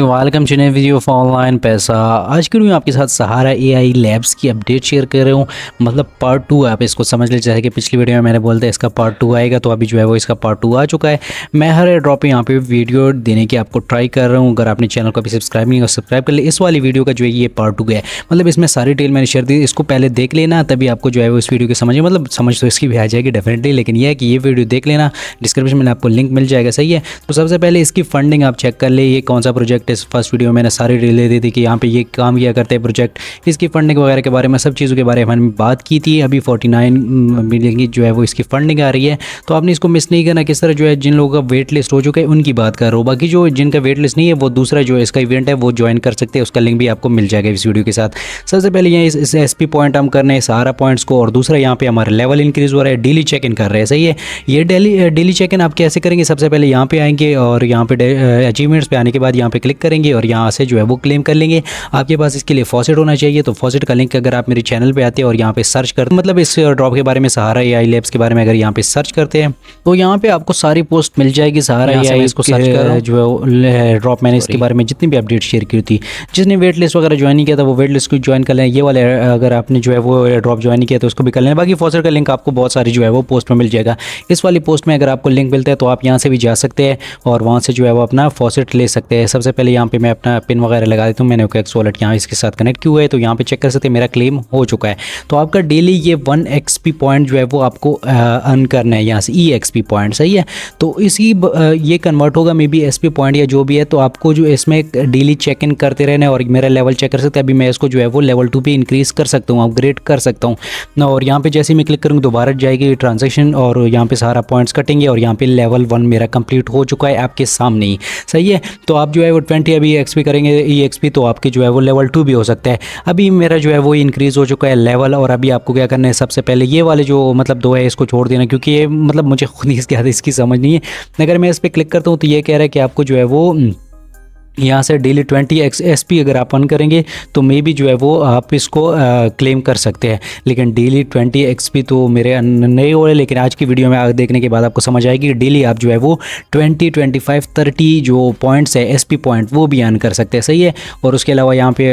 Welcome to नई video for online पैसा। आज की वीडियो में आपके साथ सहारा एआई लैब्स की अपडेट शेयर कर रहा हूँ। मतलब पार्ट 2 आप इसको समझ लीजिए। जैसे कि पिछली वीडियो में मैंने बोला था इसका पार्ट 2 आएगा, तो अभी जो है वो इसका पार्ट 2 आ चुका है। मैं हर एयर ड्रॉप पे यहाँ पे वीडियो देने की आपको ट्राई कर रहा हूँ। अगर आपने चैनल को अभी सब्सक्राइब नहीं किया सब्सक्राइब कर ले। इस वाली वीडियो का जो है ये पार्ट 2 है। मतलब इसमें सारी डिटेल मैंने शेयर दी, इसको पहले देख लेना, तभी आपको जो है वो इस वीडियो की समझ तो इसकी भी आ जाएगी डेफिनेटली। लेकिन यह है कि ये वीडियो देख लेना, डिस्क्रिप्शन में आपको लिंक मिल जाएगा। सही है। तो सबसे पहले इसकी फंडिंग आप चेक कर ले, ये कौन सा प्रोजेक्ट है। फर्स्ट वीडियो में मैंने सारी डिटेल दे दी थी कि यहाँ पे ये काम किया करते हैं प्रोजेक्ट, इसकी फंडिंग वगैरह के बारे में, सब चीज़ों के बारे में हमने बात की थी। अभी 49 मिलियन की जो है वो इसकी फंडिंग आ रही है, तो आपने इसको मिस नहीं करना। किस तरह जो है जिन लोगों का वेट लिस्ट हो चुका है उनकी बात कर रहा हूँ। बाकी जो जिनका वेट लिस्ट नहीं है वो दूसरा जो इसका इवेंट है वो ज्वाइन कर सकते हैं, उसका लिंक भी आपको मिल जाएगा इस वीडियो के साथ। सबसे पहले यहाँ इस SP पॉइंट हम करने हैं सहारा पॉइंट्स को, और दूसरा यहाँ पे हमारा लेवल इंक्रीज हो रहा है, डेली चेक इन कर रहे हैं। सही है। ये डेली चेक इन आप कैसे करेंगे, सबसे पहले यहाँ पे आएंगे और यहाँ पे अचीवमेंट्स पे आने के बाद यहाँ पे क्लिक करेंगे और यहाँ से जो है वो क्लेम कर लेंगे। आपके पास इसके लिए फॉसेट होना चाहिए, तो फॉसेट का लिंक अगर आप मेरे चैनल पे आते हैं और यहाँ पे सर्च करते हैं, मतलब इस ड्रॉप के बारे में सहारा एआई लैब्स के बारे में अगर यहाँ पे सर्च करते हैं तो यहाँ पे आपको सारी पोस्ट मिल जाएगी। सहारा एआई इसको सर्च कर जो है ड्रॉप मैंने इसके बारे में जितनी भी अपडेट शेयर की थी। जिसने वेट लिस्ट वगैरह ज्वाइन नहीं किया था वो वेट लिस्ट को ज्वाइन कर लें। ये वाले अगर आपने जो है वो ड्रॉप ज्वाइन नहीं किया तो उसको भी कर लें। बाकी फॉसेट का लिंक आपको बहुत सारी जो है वो पोस्ट में मिल जाएगा। इस वाली पोस्ट में अगर आपको लिंक मिलता है तो आप यहाँ से भी जा सकते हैं और वहाँ से जो है वो अपना फॉसेट ले सकते हैं। सबसे पहले यहाँ पे मैं अपना पिन वगैरह लगा देता हूँ। मैंने OKX वॉलेट यहाँ इसके साथ कनेक्ट किया है, तो यहाँ पे चेक कर सकते हैं मेरा क्लेम हो चुका है। तो आपका डेली ये 1 XP पॉइंट जो है वो आपको अर्न करना है यहाँ से, EXP पॉइंट। सही है। तो इसी ये कन्वर्ट होगा मे बी SP पॉइंट या जो भी है, तो आपको जो इसमें डेली चेक इन करते रहना है और मेरा लेवल चेक कर सकते हैं। अभी मैं इसको जो है वो लेवल 2 पे इंक्रीज़ कर सकता हूँ, अपग्रेड कर सकता हूँ ना। और यहाँ पे जैसे मैं क्लिक करूँगा दोबारा जाएगी ट्रांजेक्शन और यहाँ पे सारा पॉइंट्स कटेंगे और यहाँ पे लेवल 1 मेरा कंप्लीट हो चुका है आपके सामने ही। सही है। तो आप जो है वो 20 अभी XP करेंगे EXP, तो आपके जो है वो लेवल 2 भी हो सकता है। अभी मेरा जो है वो इंक्रीज़ हो चुका है लेवल, और अभी आपको क्या करना है, सबसे पहले ये वाले जो मतलब 2 है इसको छोड़ देना, क्योंकि ये मतलब मुझे खुद ही इसकी समझ नहीं है। अगर मैं इस पर क्लिक करता हूँ तो ये कह रहा है कि आपको जो है वो यहाँ से डेली 20 SP अगर आप अर्न करेंगे तो मे भी जो है वो आप इसको क्लेम कर सकते हैं। लेकिन डेली 20 XP तो मेरे नहीं हो रहे, लेकिन आज की वीडियो में देखने के बाद आपको समझ आएगी कि डेली आप जो है वो 20, 25, 30 जो पॉइंट्स है SP पॉइंट वो भी अर्न कर सकते हैं। सही है। और उसके अलावा यहाँ पे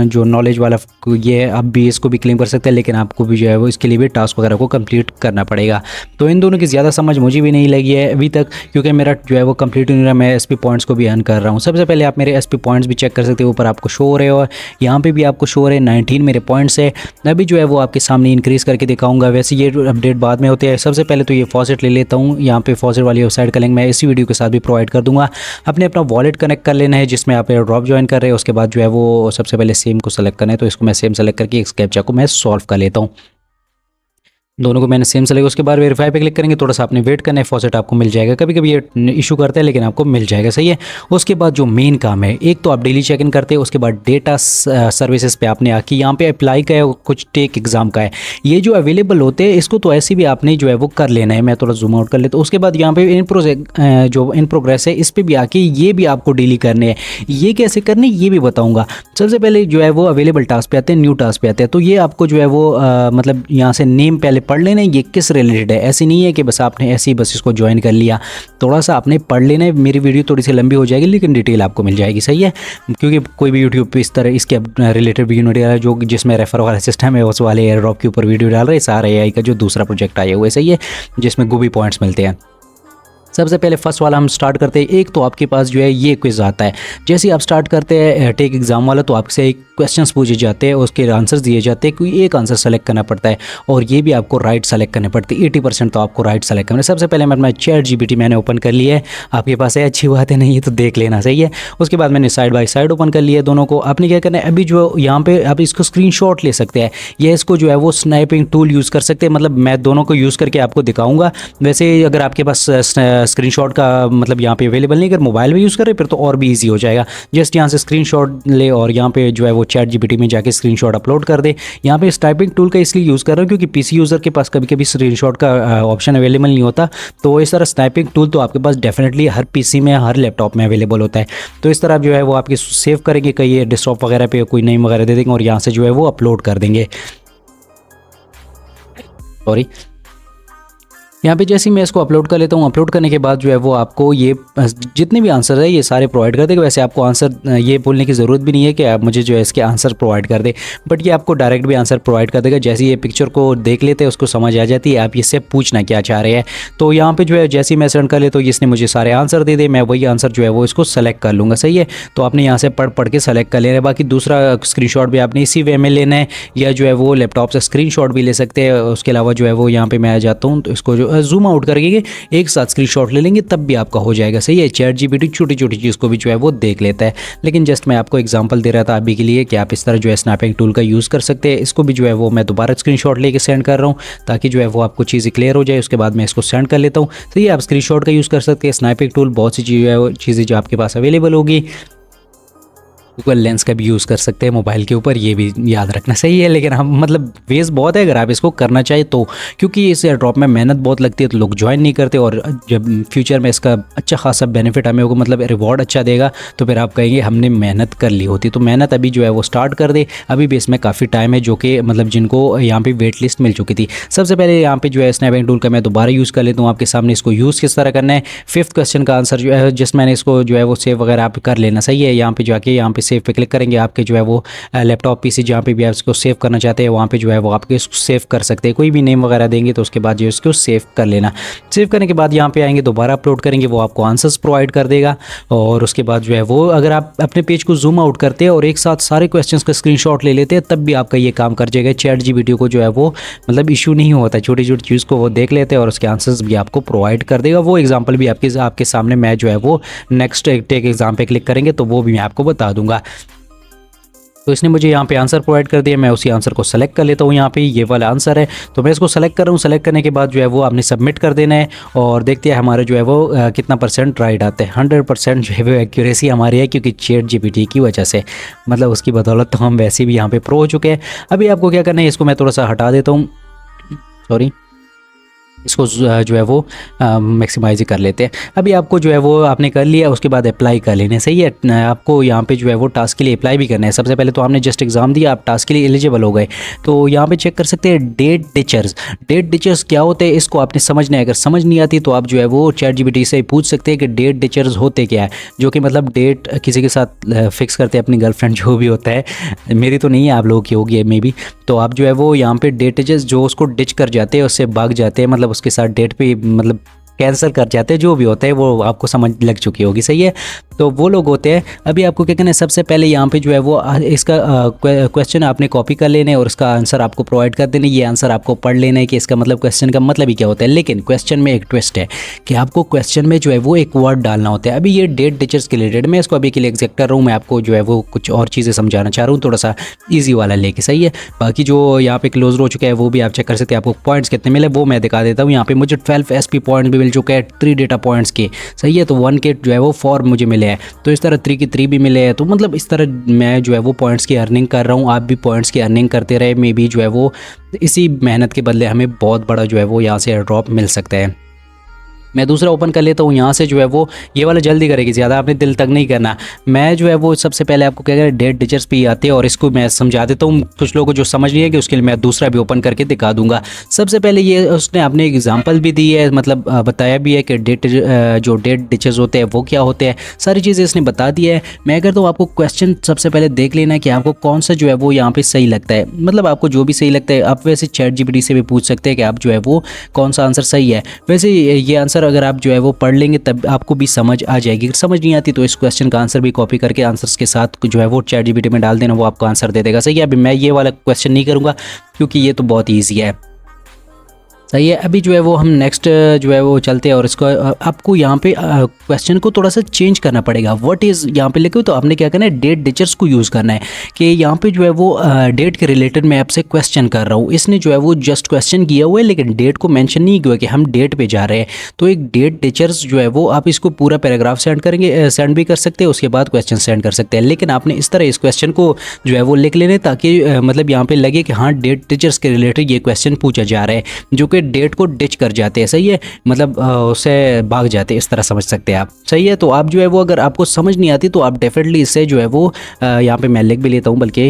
जो नॉलेज वाला ये आप भी इसको भी क्लेम कर सकते हैं, लेकिन आपको भी जो है वो इसके लिए भी टास्क वगैरह को कंप्लीट करना पड़ेगा। तो इन दोनों की ज़्यादा समझ मुझे भी नहीं लगी है अभी तक, क्योंकि मेरा जो है वो कंप्लीट नहीं रहा। मैं SP पॉइंट्स को भी अर्न कर रहा हूँ। सबसे पहले मेरे SP पॉइंट्स भी चेक कर सकते हो, ऊपर आपको शो हो रहे हो, यहाँ पे भी आपको शो हो रहे हैं 19 मेरे पॉइंट्स है। अभी जो है वो आपके सामने इंक्रीज़ करके दिखाऊंगा। वैसे ये अपडेट बाद में होते हैं। सबसे पहले तो ये फॉसेट ले लेता हूँ। यहाँ पे फॉसेट वाली वेबसाइट का लिंक मैं इसी वीडियो के साथ भी प्रोवाइड कर दूंगा। अपना वॉलेट कनेक्ट कर लेना है जिसमें आप ड्रॉप ज्वाइन कर रहे हैं। उसके बाद जो है वो सबसे पहले सेम को सेलेक्ट करना है, तो इसको मैं सेम सेलेक्ट करके इस कैप्चा को मैं सॉल्व कर लेता हूँ। दोनों को मैंने सेम सेलेक्ट, उसके बाद वेरीफाई पे क्लिक करेंगे। थोड़ा सा आपने वेट करना है, फॉसेट आपको मिल जाएगा। कभी कभी ये इशू करता है लेकिन आपको मिल जाएगा। सही है। उसके बाद जो मेन काम है, एक तो आप डेली चेक इन करते हैं, उसके बाद डेटा सर्विसेज पे आपने आके यहाँ पे अप्लाई का है, कुछ टेक एग्जाम का है, ये जो अवेलेबल होते हैं इसको तो ऐसे भी आपने जो है वो कर लेना है। मैं थोड़ा जूम आउट कर लेता हूँ। उसके बाद यहाँ पे इन प्रोग्रेस है, इस पर भी आके ये भी आपको डेली करने हैं। ये कैसे करने ये भी बताऊँगा। सबसे पहले जो है वो अवेलेबल टास्क पे आते हैं, न्यू टास्क पे आते हैं। तो ये आपको जो है वो मतलब यहाँ से नेम पहले पढ़ लेना है, ये किस रिलेटेड है। ऐसी नहीं है कि बस आपने ऐसे ही बस इसको ज्वाइन कर लिया, थोड़ा सा आपने पढ़ लेना है। मेरी वीडियो थोड़ी सी लंबी हो जाएगी लेकिन डिटेल आपको मिल जाएगी। सही है। क्योंकि कोई भी यूट्यूब पे इस तरह इसके रिलेटेड वीडियो नहीं डाल रहा, जो जिसमें रेफर वाला सिस्टम है उस वाले एयर ड्रॉप के ऊपर वीडियो डाल रहे हैं। सहारा एआई का जो दूसरा प्रोजेक्ट आया हुआ है। सही है। जिसमें गुबी पॉइंट्स मिलते हैं। सबसे पहले फर्स्ट वाला हम स्टार्ट करते हैं। एक तो आपके पास जो है ये क्विज आता है। जैसे ही आप स्टार्ट करते हैं टेक एग्जाम वाला, तो आपसे एक क्वेश्चंस पूछे जाते हैं, उसके आंसर्स दिए जाते हैं। कोई एक आंसर सेलेक्ट करना पड़ता है और ये भी आपको राइट सेलेक्ट करने पड़ते हैं। 80% तो आपको राइट सेलेक्ट करना है। सबसे पहले मैं अपना ChatGPT मैंने ओपन कर लिया है। आपके पास है, अच्छी बात है, नहीं है तो देख लेना। सही है। उसके बाद मैंने साइड बाय साइड ओपन कर लिया है दोनों को। आपने क्या करना है, अभी जो यहाँ पे आप इसको स्क्रीनशॉट ले सकते हैं या इसको जो है वो स्नैपिंग टूल यूज़ कर सकते हैं। मतलब मैं दोनों को यूज़ करके आपको दिखाऊंगा। वैसे अगर आपके पास स्क्रीनशॉट का मतलब यहाँ पे अवेलेबल नहीं, अगर मोबाइल में यूज़ करें फिर तो और भी ईजी हो जाएगा। जस्ट यहाँ से स्क्रीनशॉट ले और यहाँ पे जो है वो ChatGPT में जाके स्क्रीनशॉट अपलोड कर दे। यहाँ पे टाइपिंग टूल का इसलिए यूज़ कर रहा हूँ क्योंकि PC यूज़र के पास कभी कभी स्क्रीनशॉट का ऑप्शन अवेलेबल नहीं होता। तो इस तरह स्नैपिंग टूल तो आपके पास डेफिनेटली हर PC में, हर लैपटॉप में अवेलेबल होता है। तो इस तरह जो है वो आपकी सेव करेंगे, कहीं डेस्कटॉप वगैरह पे कोई नेम वगैरह दे देंगे और यहाँ से जो है वो अपलोड कर देंगे। सॉरी। यहाँ पे जैसे ही मैं इसको अपलोड कर लेता हूँ, अपलोड करने के बाद जो है वो आपको ये जितने भी आंसर है ये सारे प्रोवाइड कर देगा। वैसे आपको आंसर ये बोलने की ज़रूरत भी नहीं है कि आप मुझे जो है इसके आंसर प्रोवाइड कर दे, बट ये आपको डायरेक्ट भी आंसर प्रोवाइड कर देगा। जैसे ये पिक्चर को देख लेते हैं उसको समझ आ जाती है आप इससे पूछना क्या चाह रहे हैं। तो यहाँ पे जो है जैसे ही मैं सेंड कर लेता हूँ इसने मुझे सारे आंसर दे दे, मैं वही आंसर जो है वो इसको सेलेक्ट कर लूँगा। सही है, तो आपने यहाँ से पढ़ पढ़ के सेलेक्ट कर लेना है। बाकी दूसरा स्क्रीनशॉट भी आपने इसी वे में लेना है, या जो है वो लैपटॉप से स्क्रीनशॉट भी ले सकते हैं। उसके अलावा जो है वो यहाँ पे मैं आ जाता हूँ तो इसको जो जूम आउट करके एक साथ स्क्रीनशॉट ले लेंगे तब भी आपका हो जाएगा। सही है, चैट जीपीटी छोटी छोटी चीज़ को भी जो है वो देख लेता है। लेकिन जस्ट मैं आपको एग्जांपल दे रहा था अभी के लिए कि आप इस तरह जो है स्नैपिंग टूल का यूज़ कर सकते हैं। इसको भी जो है वो मैं दोबारा स्क्रीनशॉट लेके सेंड कर रहा हूँ ताकि जो है वो आपको चीज़ें क्लियर हो जाए। उसके बाद मैं इसको सेंड कर लेता हूँ। तो ये आप स्क्रीनशॉट का यूज़ कर सकते हैं। स्नैपिंग टूल बहुत सी चीज़ें जो आपके पास अवेलेबल होगी। गूगल लेंस का भी यूज़ कर सकते हैं मोबाइल के ऊपर, ये भी याद रखना सही है। लेकिन हम मतलब वेज बहुत है अगर आप इसको करना चाहें तो, क्योंकि इस ड्रॉप में मेहनत बहुत लगती है तो लोग ज्वाइन नहीं करते। और जब फ्यूचर में इसका अच्छा खासा बेनिफिट हमें होगा, मतलब रिवॉर्ड अच्छा देगा, तो फिर आप कहेंगे हमने मेहनत कर ली होती। तो मेहनत अभी जो है वो स्टार्ट कर दे। अभी भी इसमें काफ़ी टाइम है, जो कि मतलब जिनको यहाँ पे वेट लिस्ट मिल चुकी थी। सबसे पहले यहाँ पे जो है स्नैपिंग टूल का मैं दोबारा यूज़ कर लेता हूँ आपके सामने। इसको यूज़ किस तरह करना है, 5th क्वेश्चन का आंसर जो है जिस मैंने इसको जो है वो सेव वगैरह आप कर लेना। सही है, यहाँ पे जाके यहाँ पे सेव पे क्लिक करेंगे, आपके जो है वो लैपटॉप पीसी जहाँ पे भी आप इसको सेव करना चाहते हैं वहाँ पे जो है वो आपके इसको सेव कर सकते हैं। कोई भी नेम वगैरह देंगे तो उसके बाद जो इसको सेव कर लेना। सेव करने के बाद यहाँ पे आएंगे, दोबारा अपलोड करेंगे, वो आपको आंसर्स प्रोवाइड कर देगा। और उसके बाद जो है वो अगर आप अपने पेज को जूम आउट करते हैं और एक साथ सारे क्वेश्चंस का स्क्रीनशॉट ले लेते हैं तब भी आपका ये काम कर जाएगा। चैट जीपीटी को जो है वो मतलब इशू नहीं होता, छोटी छोटी चीज़ को वो देख लेते हैं और उसके आंसर्स भी आपको प्रोवाइड कर देगा। वो एग्जाम्पल भी आपके सामने मैं जो है वो नेक्स्ट टेक एग्जाम पे क्लिक करेंगे तो वो भी मैं आपको बता दूंगा। तो इसने मुझे यहाँ पे आंसर प्रोवाइड कर दिया। मैं उसी आंसर को सेलेक्ट कर लेता हूँ। यहाँ पे ये वाला आंसर है तो मैं इसको सेलेक्ट कर रहा हूँ। सेलेक्ट करने के बाद जो है वो आपने सबमिट कर देना है और देखते हैं हमारा जो है वो कितना % राइट आता है। 100% जो है वो एक्यूरेसी हमारी है, क्योंकि चैट जीपीटी की वजह से, मतलब उसकी बदौलत तो हम वैसे भी यहाँ पे प्रो हो चुके हैं। अभी आपको क्या करना है, इसको मैं थोड़ा सा हटा देता हूँ, सॉरी, इसको जो है वो मैक्सिमाइज कर लेते हैं। अभी आपको जो है वो आपने कर लिया, उसके बाद अप्लाई कर लेने। सही है, आपको यहाँ पे जो है वो टास्क के लिए अप्लाई भी करना है। सबसे पहले तो आपने जस्ट एग्जाम दिया, आप टास्क के लिए एलिजिबल हो गए। तो यहाँ पे चेक कर सकते हैं डेट डिचर्स। डेट डिचर्स क्या होते हैं इसको आपने समझना है। अगर समझ नहीं आती तो आप जो है वो चैट जीपीटी से पूछ सकते हैं कि डेट डिचर्स होते क्या है, जो कि मतलब डेट किसी के साथ फिक्स करते हैं, अपनी गर्लफ्रेंड जो भी होता है, मेरी तो नहीं है, आप लोगों की होगी मे बी। तो आप जो है वो यहाँ पे डेट डिचर्स जो उसको डिच कर जाते हैं, उससे भाग जाते हैं, मतलब उसके साथ डेट पे मतलब कैंसिल कर जाते हैं, जो भी होता है वो आपको समझ लग चुकी होगी। सही है, तो वो लोग होते हैं। अभी आपको क्या करना है, सबसे पहले यहाँ पे जो है वो इसका क्वेश्चन आपने कॉपी कर लेना है और उसका आंसर आपको प्रोवाइड कर देना है। ये आंसर आपको पढ़ लेना है कि इसका मतलब क्वेश्चन का मतलब ही क्या होता है। लेकिन क्वेश्चन में एक ट्विस्ट है कि आपको क्वेश्चन में जो है वो एक वर्ड डालना होता है। अभी ये डेट डिचर्स के रिलेटेड मैं इसको अभी के लिए एग्जैक्ट कर रहा हूँ, मैं आपको जो है वो कुछ और चीज़ें समझाना चाह रहा हूँ, थोड़ा सा ईजी वाला लेके। सही है, बाकी जो यहाँ पे क्लोज हो चुका है वो भी आप चेक कर सकते हैं। आपको पॉइंट्स कितने मिले वो मैं दिखा देता हूँ। यहाँ पे मुझे 12 SP पॉइंट भी मिल चुका है, 3 डेटा पॉइंट्स के। सही है, तो 1 के जो है वो 4 मुझे मिले हैं, तो इस तरह 3 के 3 भी मिले हैं। तो मतलब इस तरह मैं जो है वो पॉइंट्स की अर्निंग कर रहा हूँ। आप भी पॉइंट्स की अर्निंग करते रहे, मे बी जो है वो इसी मेहनत के बदले हमें बहुत बड़ा जो है वो यहाँ से एयर ड्रॉप मिल सकता है। मैं दूसरा ओपन कर लेता हूँ। यहाँ से जो है वो ये वाला जल्दी करेगी, ज़्यादा आपने दिल तक नहीं करना। मैं जो है वो सबसे पहले आपको क्या करें, डेट डिचर्स भी आते हैं और इसको मैं समझा देता हूँ। कुछ लोगों को जो समझ नहीं है कि उसके लिए मैं दूसरा भी ओपन करके दिखा दूंगा। सबसे पहले ये उसने अपने एग्जाम्पल भी दी है, मतलब बताया भी है कि जो डेट डिचर्स होते हैं वो क्या होते हैं, सारी चीज़ें इसने बता दी है। मैं अगर तो आपको क्वेश्चन सबसे पहले देख लेना है कि आपको कौन सा जो है वो यहाँ पे सही लगता है, मतलब आपको जो भी सही लगता है। आप वैसे चैट जीपीटी से भी पूछ सकते हैं कि आप जो है वो कौन सा आंसर सही है। वैसे ये आंसर अगर आप जो है वो पढ़ लेंगे तब आपको भी समझ आ जाएगी। अगर समझ नहीं आती तो इस क्वेश्चन का आंसर भी कॉपी करके आंसर्स के साथ जो है वो चैट जीपीटी में डाल देना, वो आपको आंसर दे देगा। सही है, अभी मैं ये वाला क्वेश्चन नहीं करूँगा क्योंकि ये तो बहुत ईजी है। सही है, अभी जो है वो हम नेक्स्ट जो है वो चलते हैं और इसको आपको यहाँ पे क्वेश्चन को थोड़ा सा चेंज करना पड़ेगा। व्हाट इज़ यहाँ पे लिखे, तो आपने क्या करना है, डेट डिचर्स को यूज़ करना है कि यहाँ पे जो है वो डेट के रिलेटेड मैं आपसे क्वेश्चन कर रहा हूँ। इसने जो है वो जस्ट क्वेश्चन किया हुआ है लेकिन डेट को मेंशन नहीं किया कि हम डेट पे जा रहे हैं। तो एक डेट डिचर्स जो है वो आप इसको पूरा पैराग्राफ सेंड भी कर सकते हैं, उसके बाद क्वेश्चन सेंड कर सकते हैं। लेकिन आपने इस तरह इस क्वेश्चन को जो है वो लिख लेने ताकि मतलब यहाँ पे लगे कि हाँ डेट डिचर्स के रिलेटेड ये क्वेश्चन पूछा जा रहा है, जो कि डेट को डिच कर जाते हैं। सही है, मतलब उससे भाग जाते हैं, इस तरह समझ सकते हैं आप। सही है, तो आप जो है वो अगर आपको समझ नहीं आती तो आप डेफिनेटली इससे जो है वो यहाँ पे मैं लिख भी लेता हूँ, बल्कि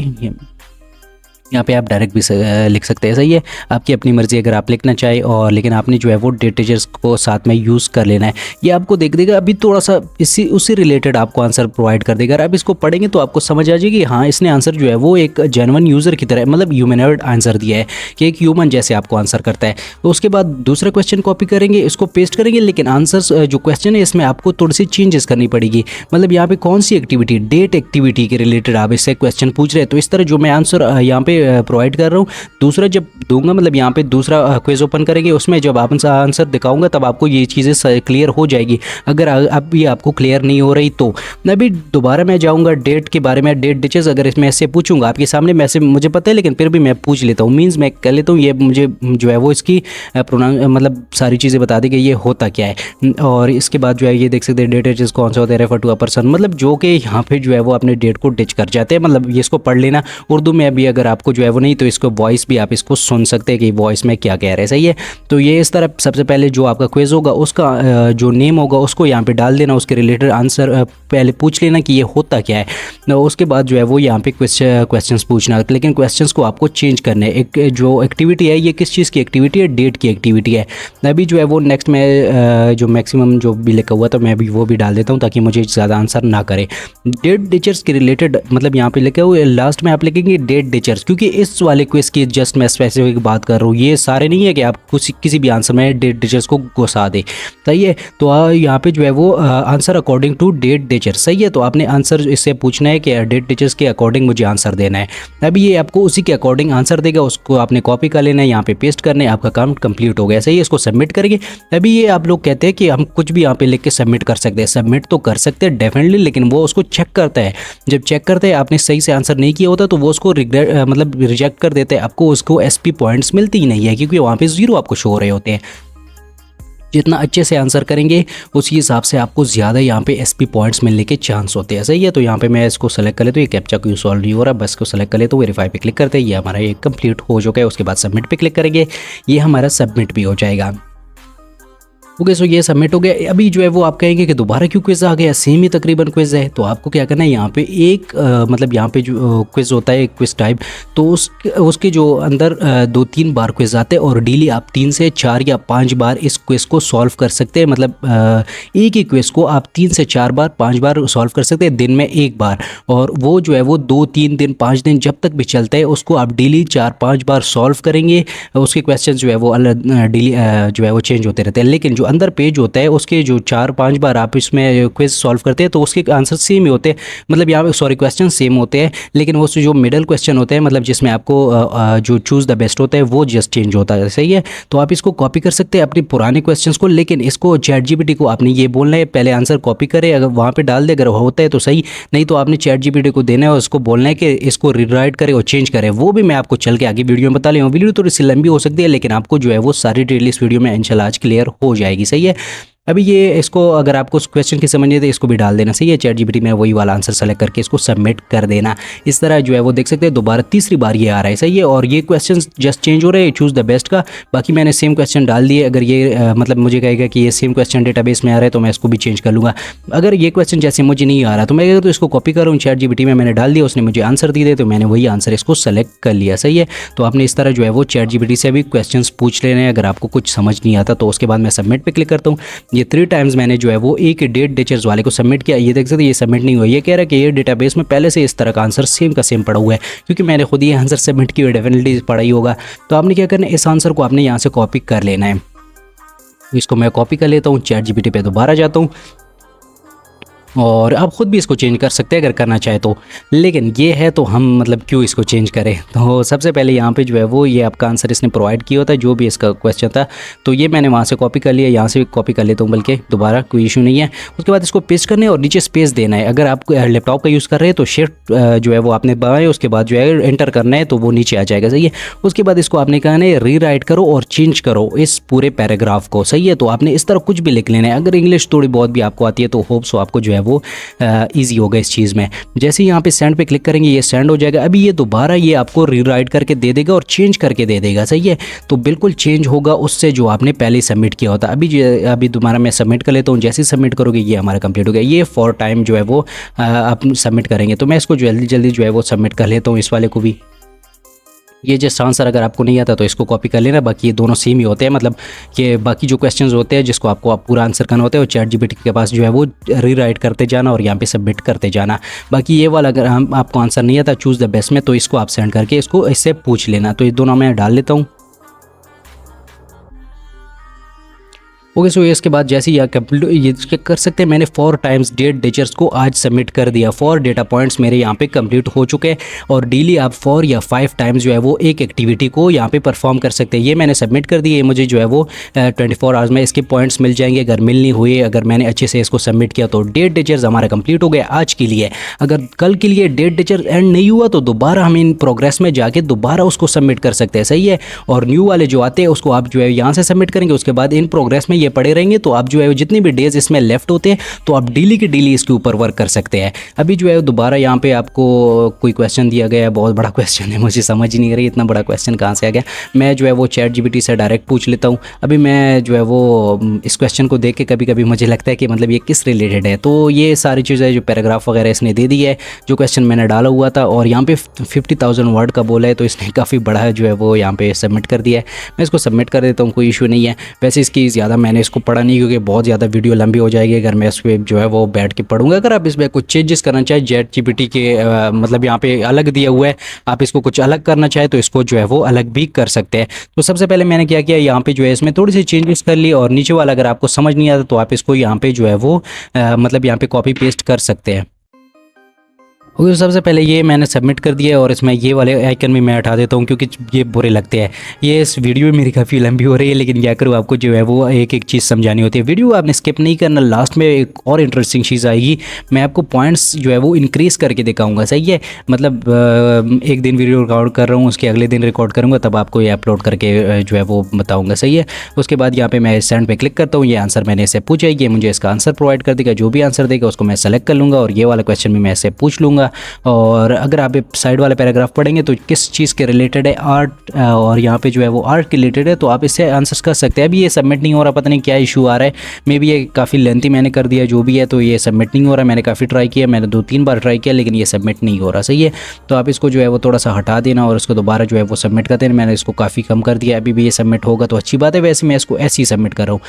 यहाँ पे आप डायरेक्ट भी लिख सकते हैं, सही है, आपकी अपनी मर्ज़ी अगर आप लिखना चाहें, और लेकिन आपने जो है वो डेट टीचर्स को साथ में यूज़ कर लेना है। ये आपको देख देगा अभी थोड़ा सा इसी उसी रिलेटेड आपको आंसर प्रोवाइड कर देगा। अगर आप इसको पढ़ेंगे तो आपको समझ आ जाएगी हाँ इसने आंसर जो है वो एक जेन्युइन यूज़र की तरह मतलब ह्यूमनॉइड आंसर दिया है कि एक ह्यूमन जैसे आपको आंसर करता है। तो उसके बाद दूसरा क्वेश्चन कॉपी करेंगे, इसको पेस्ट करेंगे, लेकिन आंसर जो क्वेश्चन है इसमें आपको थोड़ी सी चेंजेस करनी पड़ेगी। मतलब यहाँ पे कौन सी एक्टिविटी, डेट एक्टिविटी के रिलेटेड आप इससे क्वेश्चन पूछ रहे हैं, तो इस तरह जो मैं आंसर यहाँ पे प्रोवाइड कर रहा हूँ दूसरा जब दूंगा, मतलब यहाँ पे दूसरा क्विज ओपन करेंगे, उसमें जब आप आंसर दिखाऊंगा तब आपको ये चीज़ें क्लियर हो जाएगी। अगर अब ये आपको क्लियर नहीं हो रही तो अभी दोबारा मैं जाऊँगा डेट के बारे में, डेट डिचेस अगर इसमें ऐसे पूछूंगा आपके सामने, मैं मुझे पता है लेकिन फिर भी मैं पूछ लेता हूँ, मीन्स मैं कह लेता हूँ ये मुझे जो है वो इसकी मतलब सारी चीज़ें बता दी कि ये होता क्या है। और इसके बाद जो है ये देख सकते हैं डेट डिचेस कौन सा होता है, रेफर टू अ पर्सन, मतलब जो कि यहाँ पे जो है वो अपने डेट को डिच कर जाते हैं। मतलब ये इसको पढ़ लेना उर्दू में अभी, अगर आपको जो है वो नहीं तो इसको वॉइस भी आप इसको सुन सकते हैं कि वॉइस में क्या कह रहे हैं, सही है। तो ये इस तरह सबसे पहले जो आपका क्विज होगा उसका जो नेम होगा उसको यहाँ पे डाल देना, उसके रिलेटेड आंसर पहले पूछ लेना कि ये होता क्या है। उसके बाद जो है वो यहाँ पे क्वेश्चंस पूछना, लेकिन क्वेश्चंस को आपको चेंज करना है। एक जो एक्टिविटी है ये किस चीज़ की एक्टिविटी है, डेट की एक्टिविटी है। अभी जो है वो नेक्स्ट में जो मैक्सिमम जो भी लिखा हुआ था मैं भी वो भी डाल देता हूँ ताकि मुझे ज़्यादा आंसर ना करे। डेट टीचर्स के रिलेटेड मतलब यहाँ पे लिखा हुआ लास्ट में आप लिखेंगे डेट टीचर्स, क्योंकि इस वाले क्विज की जस्ट मैं स्पेसिफिक बात कर रहा हूँ, ये सारे नहीं है कि आप किसी भी आंसर में डेट टीचर्स को घुसा दे, सही है। तो यहाँ पे जो है वो answer according to that teacher, सही है। तो आपने आंसर इससे पूछना है कि डेट टीचर्स के अकॉर्डिंग मुझे आंसर देना है। अभी ये आपको उसी के अकॉर्डिंग आंसर देगा, उसको आपने कॉपी कर लेना है, यहाँ पे पेस्ट करना है, आपका काम कंप्लीट हो गया, सही है। इसको सबमिट करेंगे। अभी ये आप लोग कहते हैं कि हम कुछ भी यहाँ पे लिख के सबमिट कर सकते हैं, सबमिट तो कर सकते हैं डेफिनेटली, लेकिन वो उसको चेक करता है। जब चेक करता है आपने सही से आंसर नहीं किया होता तो वो उसको मतलब रिजेक्ट कर देते हैं, आपको उसको एसपी पॉइंट्स मिलती ही नहीं है क्योंकि वहाँ पे 0 आपको शो हो रहे होते हैं। जितना अच्छे से आंसर करेंगे उसी हिसाब से आपको ज़्यादा यहाँ पे एसपी पॉइंट्स मिलने के चांस होते हैं, सही है। तो यहाँ पे मैं इसको सेलेक्ट कर ले तो ये कैप्चा को सॉल्व नहीं हो रहा, बस को सेलेक्ट कर ले तो वेरीफाई पे क्लिक करते हैं, ये हमारा ये कंप्लीट हो चुका है। उसके बाद सबमिट पे क्लिक करेंगे, ये हमारा सबमिट भी हो जाएगा। ओके सो ये सबमिट हो गया। अभी जो है वो आप कहेंगे कि दोबारा क्यों क्विज आ गया, सेम ही तकरीबन क्विज है। तो आपको क्या करना है, यहाँ पे एक मतलब यहाँ पे जो क्विज होता है क्विज टाइप, तो उसके जो अंदर 2-3 बार क्विज आते हैं और डेली आप 3 से 4 या 5 बार इस क्विज को सॉल्व कर सकते हैं। मतलब एक ही क्विज को आप 3 से 4 बार 5 बार सॉल्व कर सकते हैं दिन में एक बार, और वो जो है वो 2-3 दिन 5 दिन जब तक भी चलता है उसको आप डेली 4-5 बार सॉल्व करेंगे। उसके क्वेश्चन जो है वो डेली जो है वो चेंज होते रहते हैं, लेकिन जो अंदर पेज होता है उसके जो 4-5 बार आप इसमें क्विज सॉल्व करते हैं तो उसके आंसर सेम ही होते हैं। मतलब यहाँ पे सॉरी क्वेश्चन सेम होते हैं, लेकिन वो जो मिडल क्वेश्चन होते हैं मतलब जिसमें आपको जो चूज़ द बेस्ट होता है वो जस्ट चेंज होता है, सही है। तो आप इसको कॉपी कर सकते हैं अपने पुराने क्वेश्चंस को, लेकिन इसको ChatGPT को आपने ये बोलना है पहले आंसर कॉपी करे, अगर वहाँ पे डाल दे, अगर होता है तो सही, नहीं तो आपने ChatGPT को देना है और उसको बोलना है कि इसको रीराइट करे और चेंज करे। वो भी मैं आपको चल के आगे वीडियो में बता रहा हूँ। वीडियो थोड़ी सी लंबी हो सकती है लेकिन आपको जो है वो सारी डिटेल इस वीडियो में इंशाल्लाह आज क्लियर हो जाएगी, सही है। अभी ये इसको अगर आपको उस क्वेश्चन की समझ नहीं तो इसको भी डाल देना, सही है। ChatGPT में वही वाला आंसर सेलेक्ट करके इसको सबमिट कर देना। इस तरह जो है वो देख सकते हैं दोबारा तीसरी बार ये आ रहा है, सही है। और ये क्वेश्चन जस्ट चेंज हो रहे हैं चूज़ द बेस्ट का, बाकी मैंने सेम क्वेश्चन डाल दिए। अगर ये मतलब मुझे कहेगा कि ये सेम क्वेश्चन डेटाबेस में आ रहा है तो मैं इसको भी चेंज कर लूँगा। अगर ये क्वेश्चन जैसे मुझे नहीं आ रहा तो मैं तो इसको कॉपी कर रहा हूँ, ChatGPT में मैंने डाल दिया, उसने मुझे आंसर दिए तो मैंने वही आंसर इसको सेलेक्ट कर लिया, सही है। तो आपने इस तरह जो है वो ChatGPT से भी क्वेश्चन पूछ लेने हैं अगर आपको कुछ समझ नहीं आता तो। उसके बाद मैं सबमिट पर क्लिक करता हूँ। ये 3 टाइम्स मैंने जो है वो एक डेट टीचर्स वाले को सबमिट किया, ये देख सकते हैं ये सबमिट नहीं हुआ। ये कह रहा है कि ये डेटाबेस में पहले से इस तरह का आंसर सेम का सेम पड़ा हुआ है, क्योंकि मैंने खुद ये आंसर सबमिट किया डेफिनेटली पड़ा ही होगा। तो आपने क्या करना है, इस आंसर को आपने यहाँ से कॉपी कर लेना है। इसको मैं कॉपी कर लेता हूँ, ChatGPT पे दोबारा जाता हूँ और आप ख़ुद भी इसको चेंज कर सकते हैं अगर करना चाहे तो, लेकिन ये है तो हम मतलब क्यों इसको चेंज करें। तो सबसे पहले यहाँ पे जो है वो ये आपका आंसर इसने प्रोवाइड किया होता है जो भी इसका क्वेश्चन था, तो ये मैंने वहाँ से कॉपी कर लिया, यहाँ से भी कॉपी कर लेता हूँ बल्कि दोबारा, कोई इशू नहीं है। उसके बाद इसको पेस्ट करना है और नीचे स्पेस देना है। अगर आप लैपटॉप का यूज़ कर रहे हैं तो शिफ्ट जो है वो आपने दबाया, उसके बाद जो है एंटर करना है तो वो नीचे आ जाएगा, सही है। उसके बाद इसको आपने कहना है रीराइट करो और चेंज करो इस पूरे पैराग्राफ को, सही है। तो आपने इस तरह कुछ भी लिख लेना है। अगर इंग्लिश थोड़ी बहुत भी आपको आती है तो होप सो आपको जो है वो ईजी होगा इस चीज़ में। जैसे ही यहाँ पे सेंड पे क्लिक करेंगे ये सेंड हो जाएगा। अभी ये दोबारा ये आपको रीराइट करके दे देगा और चेंज करके दे देगा, सही है। तो बिल्कुल चेंज होगा उससे जो आपने पहले सबमिट किया होता। अभी दोबारा मैं सबमिट कर लेता हूँ। जैसे ही सबमिट करोगे ये हमारा कंप्लीट हो गया। ये फॉर टाइम जो है वो आप सबमिट करेंगे, तो मैं इसको जल्दी जल्दी जो है वो सबमिट कर लेता हूँ इस वाले को भी। ये जस्ट आंसर अगर आपको नहीं आता तो इसको कॉपी कर लेना, बाकी ये दोनों सेम ही होते हैं। मतलब कि बाकी जो क्वेश्चंस होते हैं जिसको आपको आप पूरा आंसर करना होता है वो ChatGPT के पास जो है वो रीराइट करते जाना और यहाँ पे सबमिट करते जाना। बाकी ये वाला अगर हम आपको आंसर नहीं आता चूज़ द बेस्ट में, तो इसको आप सेंड करके इसको इससे पूछ लेना। तो ये दोनों मैं डाल लेता हूँ। ओके सो इसके बाद जैसे ही ये चेक कर सकते हैं मैंने 4 टाइम्स डेट टीचर्स को आज सबमिट कर दिया। 4 डेटा पॉइंट्स मेरे यहाँ पे कंप्लीट हो चुके हैं और डेली आप 4 या 5 टाइम्स जो है वो एक एक्टिविटी को यहाँ पे परफॉर्म कर सकते हैं। ये मैंने सबमिट कर दिया, ये मुझे जो है वो 24 आवर्स में इसके पॉइंट्स मिल जाएंगे। अगर मिल नहीं हुए, अगर मैंने अच्छे से इसको सबमिट किया तो डेट टीचर्स हमारा कंप्लीट हो गया आज के लिए। अगर कल के लिए डेट टीचर एंड नहीं हुआ तो दोबारा हम इन प्रोग्रेस में जाके दोबारा उसको सबमिट कर सकते हैं, सही है। और न्यू वाले जो आते हैं उसको आप जो है यहाँ से सबमिट करेंगे, उसके बाद इन प्रोग्रेस में ये पड़े रहेंगे। तो आप जो है जितने भी डेज इसमें लेफ्ट होते हैं तो आप डेली के डेली इसके ऊपर वर्क कर सकते हैं। अभी जो है दोबारा यहाँ पे आपको कोई क्वेश्चन दिया गया है, बहुत बड़ा क्वेश्चन है, मुझे समझ ही नहीं आ रही इतना बड़ा क्वेश्चन कहाँ से आ गया। मैं जो है वो ChatGPT से डायरेक्ट पूछ लेता हूँ। अभी मैं जो है वो इस क्वेश्चन को देख के कभी कभी मुझे लगता है कि मतलब ये किस रिलेटेड है। तो ये सारी चीज़ें जो पैराग्राफ वगैरह इसने दे दी है, जो क्वेश्चन मैंने डाला हुआ था, और यहाँ पे 50,000 वर्ड का बोला है तो इसने काफ़ी बड़ा जो है वो यहाँ पे सबमिट कर दिया है। मैं इसको सबमिट कर देता हूँ, कोई इशू नहीं है। वैसे इसकी ज़्यादा मैंने इसको पढ़ा नहीं क्योंकि बहुत ज़्यादा वीडियो लंबी हो जाएगी अगर मैं इस पर जो है वो बैठ के पढ़ूंगा। अगर आप इसमें कुछ चेंजेस करना चाहे ChatGPT के मतलब यहाँ पे अलग दिया हुआ है, आप इसको कुछ अलग करना चाहे तो इसको जो है वो अलग भी कर सकते हैं। तो सबसे पहले मैंने क्या किया, यहाँ पे जो है इसमें थोड़ी सी चेंजेस कर ली, और नीचे वाला अगर आपको समझ नहीं आता तो आप इसको यहाँ पे जो है वो मतलब यहाँ पे कॉपी पेस्ट कर सकते हैं। ओके, सबसे पहले ये मैंने सबमिट कर दिया और इसमें ये वाले आइकन भी मैं हटा देता हूँ क्योंकि ये बुरे लगते हैं। ये इस वीडियो में मेरी काफ़ी लंबी हो रही है, लेकिन क्या करूँ, आपको जो है वो एक एक चीज़ समझानी होती है। वीडियो आपने स्किप नहीं करना, लास्ट में एक और इंटरेस्टिंग चीज़ आएगी, मैं आपको पॉइंट्स जो है वो इंक्रीज़ करके दिखाऊँगा, सही है। मतलब एक दिन वीडियो रिकॉर्ड कर रहा हूँ, उसके अगले दिन रिकॉर्ड करूँगा, तब आपको ये अपलोड करके जो है वो बताऊँगा, सही है। उसके बाद यहाँ पर मैं सेंड पे क्लिक करता हूँ, ये आंसर मैंने इससे पूछा है, ये मुझे इसका आंसर प्रोवाइड कर देगा। जो भी आंसर देगा उसको मैं सेलेक्ट कर लूँगा और ये वाला क्वेश्चन भी मैं इससे पूछ लूँगा। और अगर आप साइड वाले पैराग्राफ पढ़ेंगे तो किस चीज़ के रिलेटेड है, आर्ट, और यहाँ पे जो है वो आर्ट के रिलेटेड है, तो आप इससे आंसर्स कर सकते हैं। अभी ये सबमिट नहीं हो रहा, पता नहीं क्या इशू आ रहा है, मे बी ये काफ़ी लेंथी मैंने कर दिया जो भी है, तो ये सबमिट नहीं हो रहा। मैंने काफ़ी ट्राई किया, मैंने 2-3 बार ट्राई किया, लेकिन ये सबमिट नहीं हो रहा, सही है। तो आप इसको जो है वो थोड़ा सा हटा देना और उसको दोबारा जो है वो सबमिट कर देना। मैंने इसको काफ़ी कम कर दिया, अभी भी ये सबमिट होगा तो अच्छी बात है, वैसे मैं इसको ऐसे ही सबमिट कर रहा हूँ।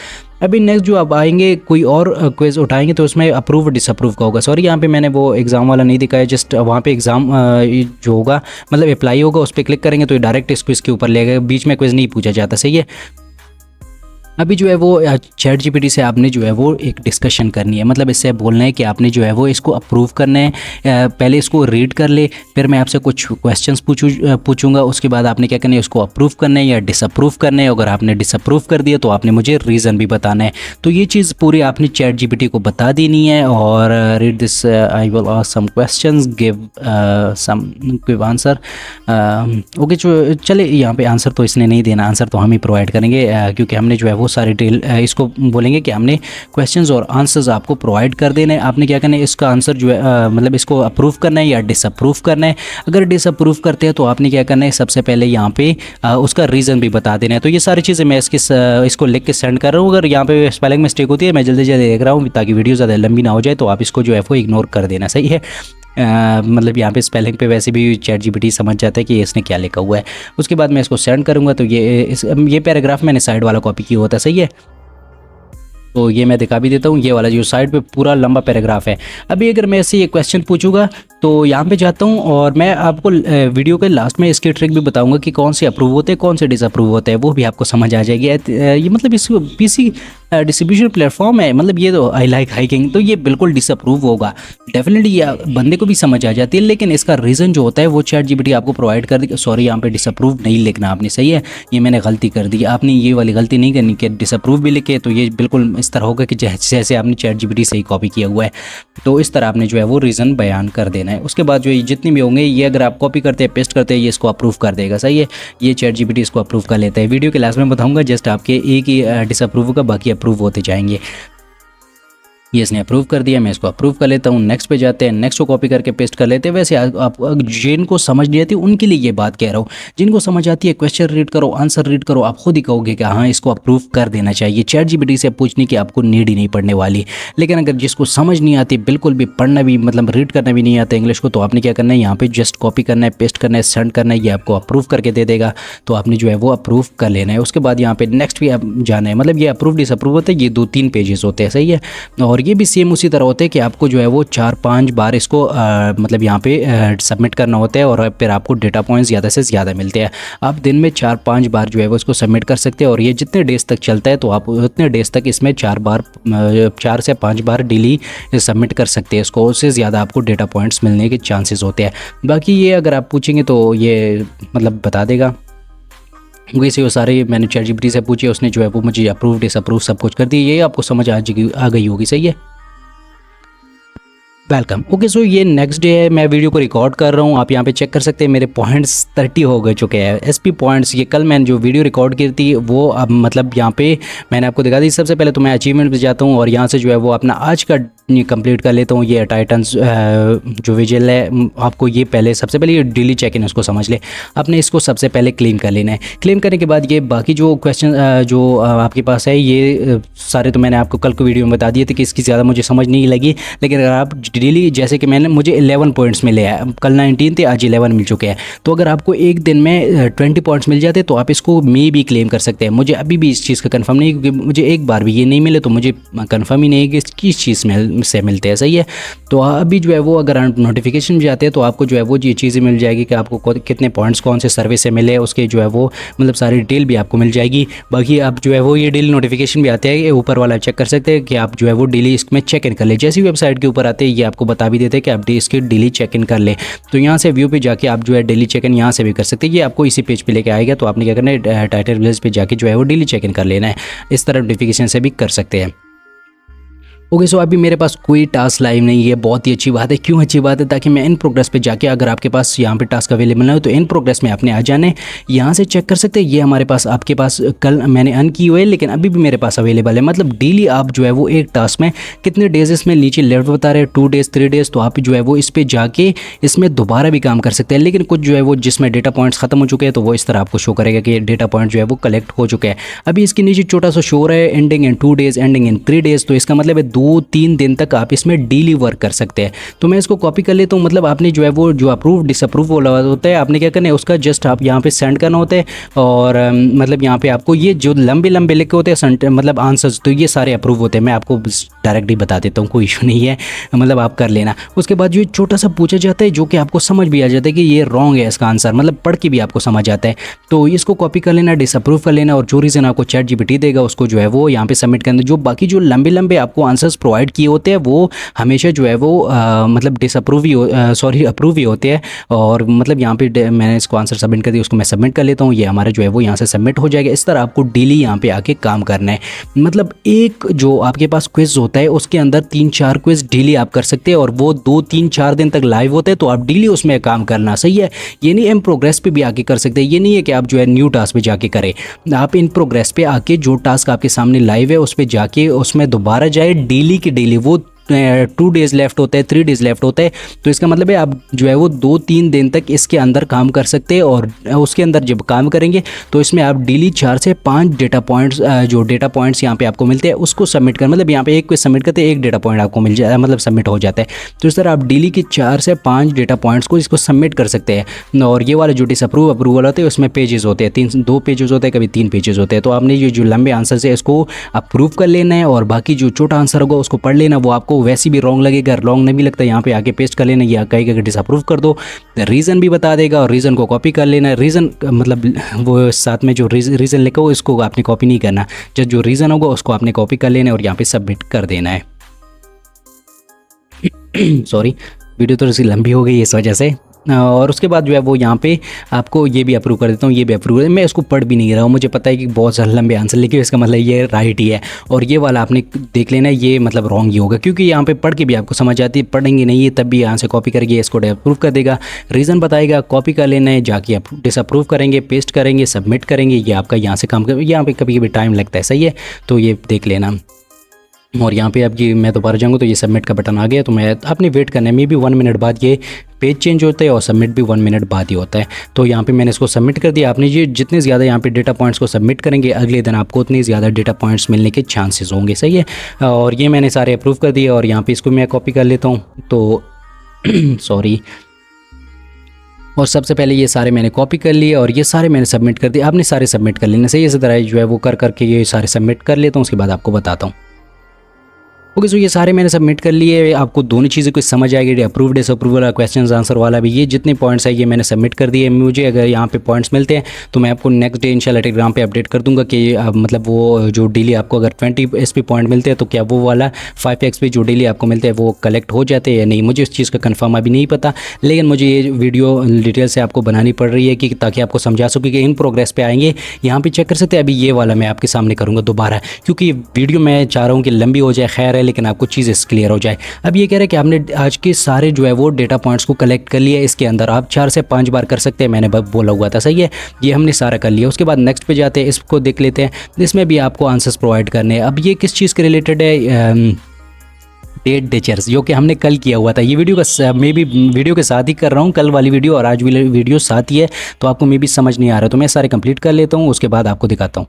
अभी नेक्स्ट जो आप आएंगे कोई और क्विज उठाएंगे तो उसमें अप्रूव डिसअप्रूव का होगा। सॉरी, यहाँ पे मैंने वो एग्ज़ाम वाला नहीं दिखाया, जस्ट वहाँ पे एग्ज़ाम जो होगा मतलब अप्लाई होगा, उस पर क्लिक करेंगे तो ये डायरेक्ट इस क्विज के ऊपर लेगा, बीच में क्विज नहीं पूछा जाता, सही है। अभी जो है वो ChatGPT से आपने जो है वो एक डिस्कशन करनी है, मतलब इससे बोलना है कि आपने जो है वो इसको अप्रूव करना है। पहले इसको रीड कर ले, फिर मैं आपसे कुछ क्वेश्चंस पूछूंगा, उसके बाद आपने क्या करना है, उसको अप्रूव करना है या डिसअप्रूव करना है। अगर आपने डिसअप्रूव कर दिया तो आपने मुझे रीज़न भी बताना है। तो ये चीज़ पूरी आपने ChatGPT को बता देनी है। और read this, I will ask some questions, give answer. Okay, चले यहाँ पे आंसर तो इसने नहीं देना, आंसर तो हम ही प्रोवाइड करेंगे क्योंकि हमने जो है वो सारे डिटेल इसको बोलेंगे कि हमने क्वेश्चंस और आंसर्स आपको प्रोवाइड कर देने। आपने क्या करना है, इसका आंसर जो है मतलब इसको अप्रूव करना है या डिसअप्रूव करना है। अगर डिसअप्रूव करते हैं तो आपने क्या करना है, सबसे पहले यहाँ पे उसका रीज़न भी बता देना है। तो ये सारी चीज़ें मैं इसको लिख के सेंड कर रहा हूँ। अगर यहाँ पे स्पेलिंग मिस्टेक होती है मैं जल्दी जल्दी देख रहा हूँ ताकि वीडियो ज़्यादा लंबी ना हो जाए, तो आप इसको जो है वो इग्नोर कर देना, सही है। मतलब यहाँ पे स्पेलिंग पे वैसे भी ChatGPT समझ जाता है कि इसने क्या लिखा हुआ है। उसके बाद मैं इसको सेंड करूँगा तो ये पैराग्राफ मैंने साइड वाला कॉपी किया होता है, सही है। तो ये मैं दिखा भी देता हूँ, ये वाला जो साइड पे पूरा लंबा पैराग्राफ है। अभी अगर मैं इससे ये क्वेश्चन पूछूंगा तो यहाँ पे जाता हूँ और मैं आपको वीडियो के लास्ट में इसकी ट्रिक भी बताऊंगा कि कौन से अप्रूव होते हैं कौन से डिसअप्रूव होते हैं, वो भी आपको समझ आ जाएगी। ये मतलब इसको PC डिस्ट्रीब्यूशन प्लेटफॉर्म है, मतलब ये तो आई लाइक हाइकिंग, तो ये बिल्कुल डिसअप्रूव होगा डेफिनेटली, ये बंदे को भी समझ आ जाती है। लेकिन इसका रीज़न जो होता है वो ChatGPT आपको प्रोवाइड कर देगा। सॉरी, यहाँ पे डिसअप्रूव नहीं लिखना आपने, सही है, ये मैंने गलती कर दी। आपने ये वाली गलती नहीं करनी कि डिसअप्रूव भी लिखे, तो ये बिल्कुल इस तरह होगा कि जैसे आपने ChatGPT से ही कॉपी किया हुआ है। तो इस तरह आपने जो है वो रीज़न बयान कर देना है। उसके बाद जो ये जितने भी होंगे ये अगर आप कॉपी करते हैं पेस्ट करते हैं ये इसको अप्रूव कर देगा, सही है। ये ChatGPT इसको अप्रूव कर लेता है। वीडियो के लास्ट में बताऊँगा, जस्ट आपके एक ही डिसअप्रूव का, बाकी अप्रूव होते जाएंगे। ये इसने अप्रूव कर दिया, मैं इसको अप्रूव कर लेता हूँ। नेक्स्ट पे जाते हैं, नेक्स्ट को कॉपी करके पेस्ट कर लेते हैं। वैसे आप जिनको समझ नहीं आती उनके लिए ये बात कह रहा हूँ, जिनको समझ आती है क्वेश्चन रीड करो, आंसर रीड करो, आप खुद ही कहोगे कि हाँ इसको अप्रूव कर देना चाहिए। ChatGPT से पूछने की आपको नीड ही नहीं पड़ने वाली। लेकिन अगर जिसको समझ नहीं आती, बिल्कुल भी पढ़ना भी मतलब रीड करना भी नहीं आता इंग्लिश को, तो आपने क्या करना है, यहाँ पे जस्ट कॉपी करना है, पेस्ट करना है, सेंड करना है, ये आपको अप्रूव करके दे देगा। तो आपने जो है वो अप्रूव कर लेना है। उसके बाद यहाँ पे नेक्स्ट भी आप जाना है, मतलब ये अप्रूव डिसअप्रूव होता है, ये 2-3 पेजेस होते हैं, सही है। और ये भी सेम उसी तरह होते हैं कि आपको जो है वो 4-5 बार इसको मतलब यहाँ पे सबमिट करना होता है और फिर आपको डेटा पॉइंट्स ज़्यादा से ज़्यादा मिलते हैं। आप दिन में 4-5 बार जो है वो इसको सबमिट कर सकते हैं और ये जितने डेज तक चलता है तो आप उतने डेज तक इसमें 4 से 5 बार डेली सबमिट कर सकते हैं इसको। उससे ज़्यादा आपको डेटा पॉइंट्स मिलने के चांसेस होते हैं। बाकी ये अगर आप पूछेंगे तो ये मतलब बता देगा। वैसे वो सारे मैंने ChatGPT से पूछे, उसने जो है वो मुझे अप्रूव डिसअप्रूव सब कुछ कर दिया। ये आपको समझ आ गई होगी, सही है। वेलकम। ओके सो ये नेक्स्ट डे है, मैं वीडियो को रिकॉर्ड कर रहा हूँ। आप यहाँ पे चेक कर सकते हैं मेरे पॉइंट्स 30 हो गए चुके हैं, SP पॉइंट्स। ये कल मैंने जो वीडियो रिकॉर्ड की थी वो अब मतलब यहाँ पे मैंने आपको दिखा दी। सबसे पहले तो मैं अचीवमेंट पे जाता हूँ और यहाँ से जो है वो अपना आज का कंप्लीट कर लेता हूँ। ये टाइटन्स जो विजुअल है आपको ये पहले सबसे पहले ये डेली चेक इन उसको समझ ले, आपने इसको सबसे पहले क्लेम कर लेना है। क्लेम करने के बाद ये बाकी जो क्वेश्चन जो आपके पास है ये सारे तो मैंने आपको कल को वीडियो में बता दिए थे कि इसकी ज़्यादा मुझे समझ नहीं लगी। लेकिन अगर आप डेली जैसे कि मुझे 11 पॉइंट्स मिले हैं, कल 19 थे, आज 11 मिल चुके हैं। तो अगर आपको एक दिन में 20 पॉइंट्स मिल जाते तो आप इसको मे भी क्लेम कर सकते हैं। मुझे अभी भी इस चीज़ का कंफर्म नहीं, क्योंकि मुझे एक बार भी ये नहीं मिले तो मुझे कंफर्म ही नहीं है कि किस चीज़ में से मिलते हैं, सही है। तो अभी जो है वो अगर नोटिफिकेशन भी आते हैं तो आपको जो है वो ये चीज़ें मिल जाएगी कि आपको कितने पॉइंट्स कौन से सर्वे से मिले, उसके जो है वो मतलब सारी डिटेल भी आपको मिल जाएगी। बाकी आप जो है वो ये डेली नोटिफिकेशन भी आते हैं, ऊपर वाला चेक कर सकते हैं कि आप जो है वो डेली इसमें चेक इन कर ले। जैसी वेबसाइट के ऊपर आते हैं ये आपको बता भी देते हैं कि आप इसके डेली चेक इन कर ले। तो यहाँ से व्यू पे जाके आप जो है डेली चेक इन यहाँ से भी कर सकते हैं। ये आपको इसी पेज पे लेके आएगा। तो आपने क्या करना है, टाइटल विलेज पे जाके जो है वो डेली चेक इन कर लेना है। इस तरह नोटिफिकेशन से भी कर सकते हैं। ओके सो अभी मेरे पास कोई टास्क लाइव नहीं है, बहुत ही अच्छी बात है। क्यों अच्छी बात है? ताकि मैं इन प्रोग्रेस पे जाके अगर आपके पास यहाँ पे टास्क अवेलेबल ना हो तो इन प्रोग्रेस में आपने आ जाने, यहाँ से चेक कर सकते हैं। ये हमारे पास आपके पास कल मैंने अन की हुई है लेकिन अभी भी मेरे पास अवेलेबल है। मतलब डेली आप जो है वो एक टास्क में कितने डेज इसमें नीचे लेफ्ट बता रहे हैं, 2 डेज 3 डेज। तो आप जो है वो इस पर जाके इसमें दोबारा भी काम कर सकते हैं। लेकिन कुछ जो है वो जिसमें डेटा पॉइंट्स खत्म हो चुके हैं तो वो इस तरह आपको शो करेगा कि डेटा पॉइंट जो है वो कलेक्ट हो चुके हैं। अभी इसके नीचे छोटा सा शो रहा है ending in 2 days, ending in 3 days. तो इसका मतलब है 2-3 दिन तक आप इसमें डेली वर्क कर सकते हैं। तो मैं इसको कॉपी कर लेता हूँ। मतलब आपने जो है वो जो अप्रूव डिसअप्रूव वाला होता है आपने क्या करना है, उसका जस्ट आप यहाँ पे सेंड करना होता है। और मतलब यहाँ पे आपको ये जो लंबे लंबे लिखे होते हैं मतलब आंसर्स, तो ये सारे अप्रूव होते हैं। मैं आपको डायरेक्टली बता देता हूँ, कोई इशू नहीं है, मतलब आप कर लेना। उसके बाद जो छोटा सा पूछा जाता है जो कि आपको समझ भी आ जाता है कि ये रॉन्ग है इसका आंसर, मतलब पढ़ के भी आपको समझ आता है। तो इसको कॉपी कर लेना, डिसअप्रूव कर लेना और जो रीज़न आपको ChatGPT देगा उसको जो है वो यहाँ पे सबमिट करना। जो बाकी जो लंबे लंबे आपको आंसर्स प्रोवाइड किए होते हैं वो हमेशा जो है वो मतलब डिसअप्रूव ही अप्रूव ही होते हैं। और मतलब यहाँ पे मैंने इसको आंसर सबमिट कर दिया, उसको मैं सबमिट कर लेता हूँ। ये हमारा जो है वो यहाँ से सबमिट हो जाएगा। इस तरह आपको डेली यहाँ पे आके काम करना है। मतलब एक जो आपके पास क्विज होता है उसके अंदर 3-4 क्विज डेली आप कर सकते हैं और वो 2-3-4 दिन तक लाइव होते हैं। तो आप डेली उसमें काम करना, सही है। ये नहीं इन प्रोग्रेस पे भी आके कर सकते हैं। ये नहीं है कि आप जो है न्यू टास्क पे जाके करें, आप इन प्रोग्रेस पे आके जो टास्क आपके सामने लाइव है उस पर जाके उसमें दोबारा जाए। डेली की डेली वो 2 डेज लेफ्ट होता है, 3 डेज लेफ्ट होता है। तो इसका मतलब है आप जो है वो 2-3 दिन तक इसके अंदर काम कर सकते हैं। और उसके अंदर जब काम करेंगे तो इसमें आप डेली 4 से 5 डेटा पॉइंट्स जो डेटा पॉइंट्स यहाँ पे आपको मिलते हैं उसको सबमिट कर, मतलब यहाँ पे एक को सबमिट करते हैं, एक डेटा पॉइंट आपको मिल जाए, मतलब सबमिट हो जाता है। तो इस तरह आप डेली के 4 से 5 डेटा पॉइंट्स को इसको सबमिट कर सकते हैं। और ये वाले जो अप्रूवल होते हैं उसमें पेजेस होते हैं, 2 पेजेस होते हैं, कभी 3 पेजेस होते हैं। तो आपने ये जो लंबे आंसर है इसको अप्रूव कर लेना है और बाकी जो छोटा आंसर होगा उसको पढ़ लेना। वो आपको वैसे भी रॉन्ग लगेगा, रॉन्ग नहीं भी लगता यहाँ पे आके पेस्ट कर लेना। या कहेगा कि डिसअप्रूव कर दो, रीज़न भी बता देगा और रीज़न को कॉपी कर लेना। रीज़न मतलब वो साथ में जो रीज़न लिखा हो इसको आपने कॉपी नहीं करना, जब जो रीज़न होगा उसको आपने कॉपी कर लेना और यहाँ पे सबमिट कर देना है। सॉरी, वीडियो थोड़ी सी लंबी हो गई इस वजह से। और उसके बाद जो है वो यहाँ पे आपको ये भी अप्रूव कर देता हूँ, ये भी अप्रूव है। मैं इसको पढ़ भी नहीं रहा हूँ, मुझे पता है कि बहुत सारे लंबे आंसर लिखे, इसका मतलब ये राइट ही है। और ये वाला आपने देख लेना, ये मतलब रॉन्ग ही होगा, क्योंकि यहाँ पे पढ़ के भी आपको समझ आती है। पढ़ेंगे नहीं ये तब भी यहाँ से कॉपी करके इसको अप्रूव कर देगा, रीज़न बताएगा, कॉपी कर लेना है, जाके आप डिसअप्रूव करेंगे, पेस्ट करेंगे, सबमिट करेंगे। ये आपका यहाँ से काम कर, यहाँ पे कभी कभी टाइम लगता है, सही है। तो ये देख लेना। और यहाँ पे अब ये मैं दोबारा जाऊँगा तो ये सबमिट का बटन आ गया। तो मैं आपने वेट करना है, मे बी 1 मिनट बाद ये पेज चेंज होता है और सबमिट भी 1 मिनट बाद ही होता है। तो यहाँ पे मैंने इसको सबमिट कर दिया। आपने ये जितने ज़्यादा यहाँ पे डेटा पॉइंट्स को सबमिट करेंगे अगले दिन आपको उतनी ज़्यादा डेटा पॉइंट्स मिलने के चांसेस होंगे। सही है, और ये मैंने सारे अप्रूव कर दिए और यहाँ पे इसको मैं कॉपी कर लेता हूँ। तो सॉरी, और सबसे पहले ये सारे मैंने कॉपी कर लिए और ये सारे मैंने सबमिट कर दिए। आपने सारे सबमिट कर लेने से इसी तरह जो है वो कर करके ये सारे सबमिट कर लेता हूँ, उसके बाद आपको बताता हूँ। ओके, सो ये सारे मैंने सबमिट कर लिए। आपको दोनों चीज़ें कुछ समझ आएगी, अप्रूव डिसअप्रूव वाला, क्वेश्चन आंसर वाला भी। ये जितने पॉइंट्स है ये मैंने सबमिट कर दिए। मुझे अगर यहाँ पे पॉइंट्स मिलते हैं तो मैं आपको नेक्स्ट डे इंशाल्लाह टेलीग्राम पे अपडेट कर दूंगा कि मतलब वो जो डेली आपको अगर 20 SP पॉइंट मिलते हैं तो क्या वो वाला 5 XP जो डेली आपको मिलते हैं वो कलेक्ट हो जाते हैं या नहीं। मुझे उस चीज़ का कन्फर्म अभी नहीं पता, लेकिन मुझे ये वीडियो डिटेल से आपको बनानी पड़ रही है कि ताकि आपको समझा सकूँ कि इन प्रोग्रेस पे आएंगे। यहाँ पे चेक कर सकते हैं। अभी ये वाला मैं आपके सामने करूँगा दोबारा, क्योंकि वीडियो मैं चाह रहा हूँ कि लंबी हो जाए, खैर है, लेकिन आपको चीज़ क्लियर हो जाए। अब ये कह रहे हैं कि आपने आज के सारे जो है वो डेटा पॉइंट्स को कलेक्ट कर लिया। इसके अंदर आप 4 से 5 बार कर सकते हैं, मैंने बोला हुआ था। सही है, ये हमने सारा कर लिया। उसके बाद नेक्स्ट पे जाते हैं, इसको देख लेते हैं। इसमें भी आपको आंसर्स प्रोवाइड करने हैं। अब ये किस चीज़ के रिलेटेड है? डेट डेचर्स, जो कि हमने कल किया हुआ था। ये वीडियो का मे बी वीडियो के साथ ही कर रहा हूँ, कल वाली वीडियो और आज वाली वीडियो साथ ही है, तो आपको मे बी समझ नहीं आ रहा। तो मैं सारे कंप्लीट कर लेता हूँ, उसके बाद आपको दिखाता हूँ।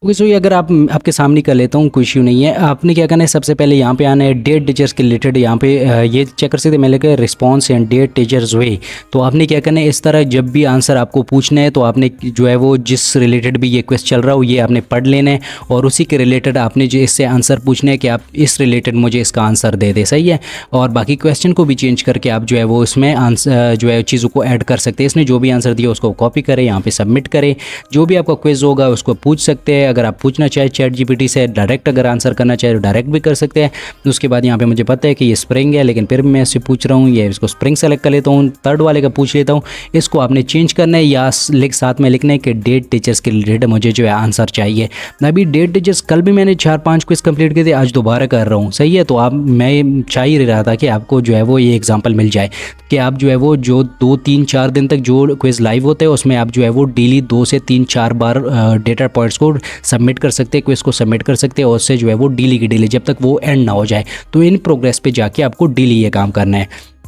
ओके, सो ये अगर आप आपके सामने कर लेता हूँ, कोई इश्यू नहीं है। आपने क्या करना है, सबसे पहले यहाँ पे आना है डेट टीचर्स के रिलेटेड। यहाँ पे ये चेक कर सकते हैं, मैं लेकर रिस्पॉन्स एंड डेट टीचर्स वे। तो आपने क्या करना है, इस तरह जब भी आंसर आपको पूछना है तो आपने जो है वो जिस रिलेटेड भी ये क्वेश्चन चल रहा हो ये आपने पढ़ लेना है और उसी के रिलेटेड आपने जो इससे आंसर पूछना है कि आप इस रिलेटेड मुझे इसका आंसर दे दे। सही है, और बाकी क्वेश्चन को भी चेंज करके आप जो है वो इसमें आंसर जो है चीज़ों को ऐड कर सकते हैं। इसने जो भी आंसर दिया उसको कॉपी करें, यहाँ पे सबमिट करें। जो भी आपका क्विज होगा उसको पूछ सकते हैं। अगर आप पूछना चाहे चैट जीपीटी से डायरेक्ट, अगर आंसर करना चाहे तो डायरेक्ट भी कर सकते हैं। उसके बाद यहाँ पे मुझे पता है कि ये स्प्रिंग है, लेकिन फिर भी मैं इससे पूछ रहा हूँ, ये इसको स्प्रिंग सेलेक्ट कर लेता हूँ। थर्ड वाले का पूछ लेता हूँ, इसको आपने चेंज करना है या साथ में लिखना है कि डेट टीचर्स के रिलेटेड मुझे जो है आंसर चाहिए। अभी डेट टीचर्स कल भी मैंने 4-5 क्विज कंप्लीट किए थे, आज दोबारा कर रहा हूँ। सही है, तो आप मैं चाह ही रहा था कि आपको जो है वो ये एग्जाम्पल मिल जाए कि आप जो है वो जो 2-3-4 दिन तक जो क्विज लाइव होते हैं उसमें आप जो है वो डेली 2 से 3-4 बार डेटा पॉइंट्स को सबमिट कर सकते हैं, क्विज को सबमिट कर सकते हैं और उससे जो है वो डेली की डेली जब तक वो एंड ना हो जाए। तो इन प्रोग्रेस पे जाके आपको डेली ये काम करना है।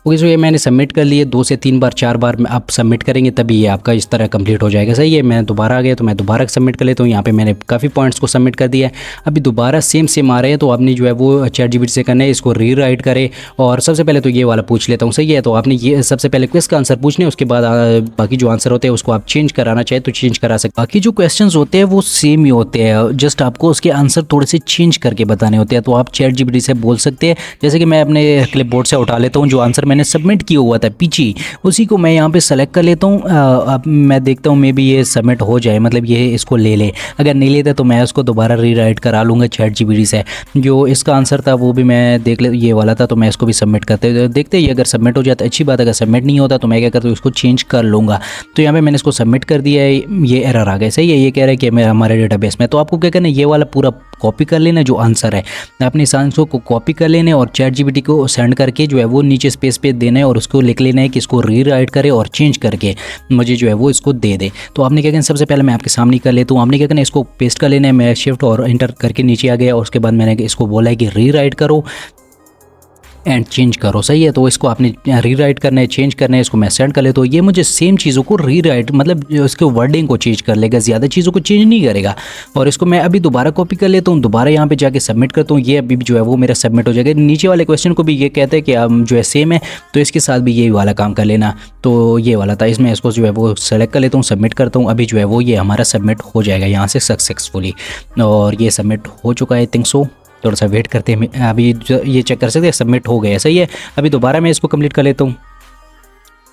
ओके, सो ये मैंने सबमिट कर लिए। 2 से 3 बार 4 बार आप सबमिट करेंगे तभी ये आपका इस तरह कंप्लीट हो जाएगा। सही है, मैं दोबारा आ गया तो मैं दोबारा सबमिट कर लेता हूँ। यहाँ पे मैंने काफ़ी पॉइंट्स को सबमिट कर दिया है। अभी दोबारा सेम आ रहे हैं तो आपने जो है वो चैट जीपीटी से करना है, इसको रीराइट करें। और सबसे पहले तो ये वाला पूछ लेता हूँ। सही है, तो आपने ये सबसे पहले क्विज का आंसर पूछने, उसके बाद बाकी जो आंसर होते हैं उसको आप चेंज कराना चाहे तो चेंज करा सकते। बाकी जो क्वेश्चन होते हैं वो सेम ही होते हैं, जस्ट आपको उसके आंसर थोड़े से चेंज करके बताने होते हैं। तो आप चैट जीपीटी से बोल सकते हैं। जैसे कि मैं अपने क्लिप बोर्ड से उठा लेता हूँ जो आंसर मैंने सबमिट किया हुआ था पीछे, उसी को मैं यहाँ पे सेलेक्ट कर लेता हूँ। अब मैं देखता हूँ मे बी ये सबमिट हो जाए, मतलब ये इसको ले ले। अगर नहीं लेता तो मैं उसको दोबारा रीराइट करा लूँगा चैट जीपीटी से। जो इसका आंसर था वो भी मैं देख ले, ये वाला था तो मैं इसको भी सबमिट करते देखते ही अगर सबमिट हो जाता अच्छी बात, अगर सबमिट नहीं होता तो मैं क्या करता हूँ इसको चेंज कर लूँगा। तो यहाँ पे मैंने इसको सबमिट कर दिया है, ये एरर आ गया। सही है, ये कह रहा है कि मैं हमारे डेटाबेस में। तो आपको क्या करना है, ये वाला पूरा कॉपी कर लेना जो आंसर है, अपने इस आंसर को कॉपी कर लेना और चैट जीपीटी को सेंड करके जो है वो नीचे स्पेस पे देना है और उसको लिख लेना है कि इसको रीराइट करे और चेंज करके मुझे जो है वो इसको दे दे। तो आपने क्या करना, सबसे पहले मैं आपके सामने कर लेता हूँ। आपने क्या करना, इसको पेस्ट कर लेना है। मैं शिफ्ट और एंटर करके नीचे आ गया और उसके बाद मैंने इसको बोला है कि रीराइट करो एंड चेंज करो। सही है, तो इसको आपने रीराइट करना है, चेंज करना है। इसको मैं सेंड कर ले तो ये मुझे सेम चीज़ों को रीराइट मतलब उसके वर्डिंग को चेंज कर लेगा, ज़्यादा चीज़ों को चेंज नहीं करेगा। और इसको मैं अभी दोबारा कॉपी कर लेता हूँ, दोबारा यहाँ पे जाके सबमिट करता हूँ। ये अभी जो है वो मेरा सबमिट हो जाएगा। नीचे वाले क्वेश्चन को भी ये कहते हैं कि आप जो है सेम है, तो इसके साथ भी यही वाला काम कर लेना। तो ये वाला था, इसमें इसको जो है वो सेलेक्ट कर लेता हूँ, सबमिट करता हूँ। अभी जो है वो ये हमारा सबमिट हो जाएगा यहाँ से सक्सेसफुली, और ये सबमिट हो चुका है। आई थिंक सो, थोड़ा सा वेट करते हैं। अभी ये चेक कर सकते हैं सबमिट हो गया। सही है, अभी दोबारा मैं इसको कंप्लीट कर लेता हूँ।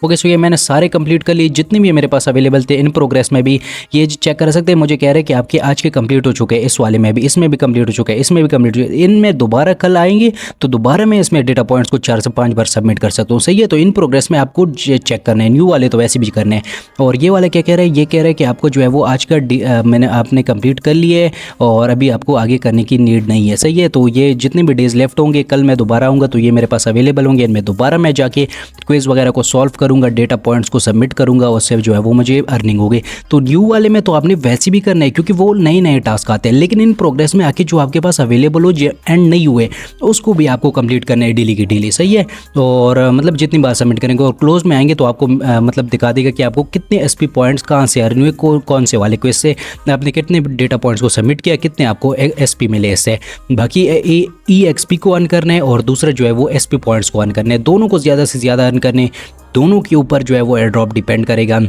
ओके, सो ये मैंने सारे कंप्लीट कर लिए जितने भी मेरे पास अवेलेबल थे। इन प्रोग्रेस में भी ये चेक कर सकते हैं, मुझे कह रहे हैं कि आपके आज के कंप्लीट हो चुके हैं। इस वाले में भी, इसमें भी कंप्लीट हो चुका है, इसमें भी कंप्लीट हो चुका है। इनमें दोबारा कल आएंगे तो दोबारा मैं इसमें डेटा पॉइंट्स को 4 से 5 बार सबमिट कर सकता हूँ। सही है, तो इन प्रोग्रेस में आपको चेक करना है। न्यू वाले तो वैसे भी करने हैं। और ये वाला क्या कह रहे हैं, ये कह रहे हैं कि आपको जो है वो आज का मैंने आपने कंप्लीट कर लिए और अभी आपको आगे करने की नीड नहीं है। सही है, तो ये जितने भी डेज लेफ्ट होंगे कल मैं दोबारा आऊँगा तो ये मेरे पास अवेलेबल होंगे। इनमें दोबारा मैं जाके क्विज़ वगैरह को सॉल्व करूँगा, डेटा पॉइंट्स को सबमिट करूँगा, उससे जो है वो मुझे अर्निंग होगी। तो न्यू वाले में तो आपने वैसे भी करना है क्योंकि वो नए नए टास्क आते हैं, लेकिन इन प्रोग्रेस में आके जो आपके पास अवेलेबल हो एंड नहीं हुए उसको भी आपको कंप्लीट करना है डेली की डेली, सही है। और मतलब जितनी बार सबमिट करेंगे और क्लोज में आएंगे तो आपको मतलब दिखा देगा कि आपको कितने एसपी पॉइंट्स कहाँ से अर्न हुए, कौन से वाले क्वेश्चन से आपने कितने डेटा पॉइंट्स को सबमिट किया, कितने आपको एसपी मिले इससे। बाकी ई एक्सपी को अर्न करना है और दूसरा जो है वो एसपी पॉइंट्स को अर्न करना है। दोनों को ज़्यादा से ज़्यादा अर्न करने, दोनों के ऊपर जो है वो एयर ड्रॉप डिपेंड करेगा,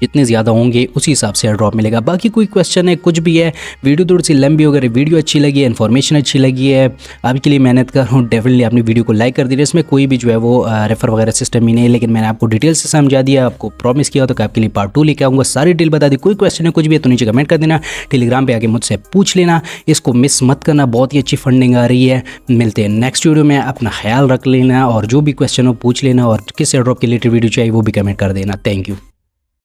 जितने ज़्यादा होंगे उसी हिसाब से एयर ड्रॉप मिलेगा। बाकी कोई क्वेश्चन है, कुछ भी है, वीडियो थोड़ी सी लंबी हो गई, वीडियो अच्छी लगी है, इन्फॉर्मेशन अच्छी लगी है, आपके लिए मेहनत कर रहा हूँ, डेफिनेटली अपनी वीडियो को लाइक कर दीजिए। इसमें कोई भी जो है वो रेफर वगैरह सिस्टम ही नहीं है, लेकिन मैंने आपको डिटेल से समझा दिया, आपको प्रॉमिस किया तो कि आपके लिए पार्ट 2 लेके आऊँगा, सारी डिटेल बता दी। कोई क्वेश्चन है, कुछ भी है तो नीचे कमेंट कर देना, टेलीग्राम पर आके मुझसे पूछ लेना, इसको मिस मत करना, बहुत ही अच्छी फंडिंग आ रही है। मिलते हैं नेक्स्ट वीडियो में, अपना ख्याल रख लेना और जो भी क्वेश्चन हो पूछ लेना और किस एयर ड्रॉप के रिलेटेड वीडियो चाहिए वो भी कमेंट कर देना। Thank you.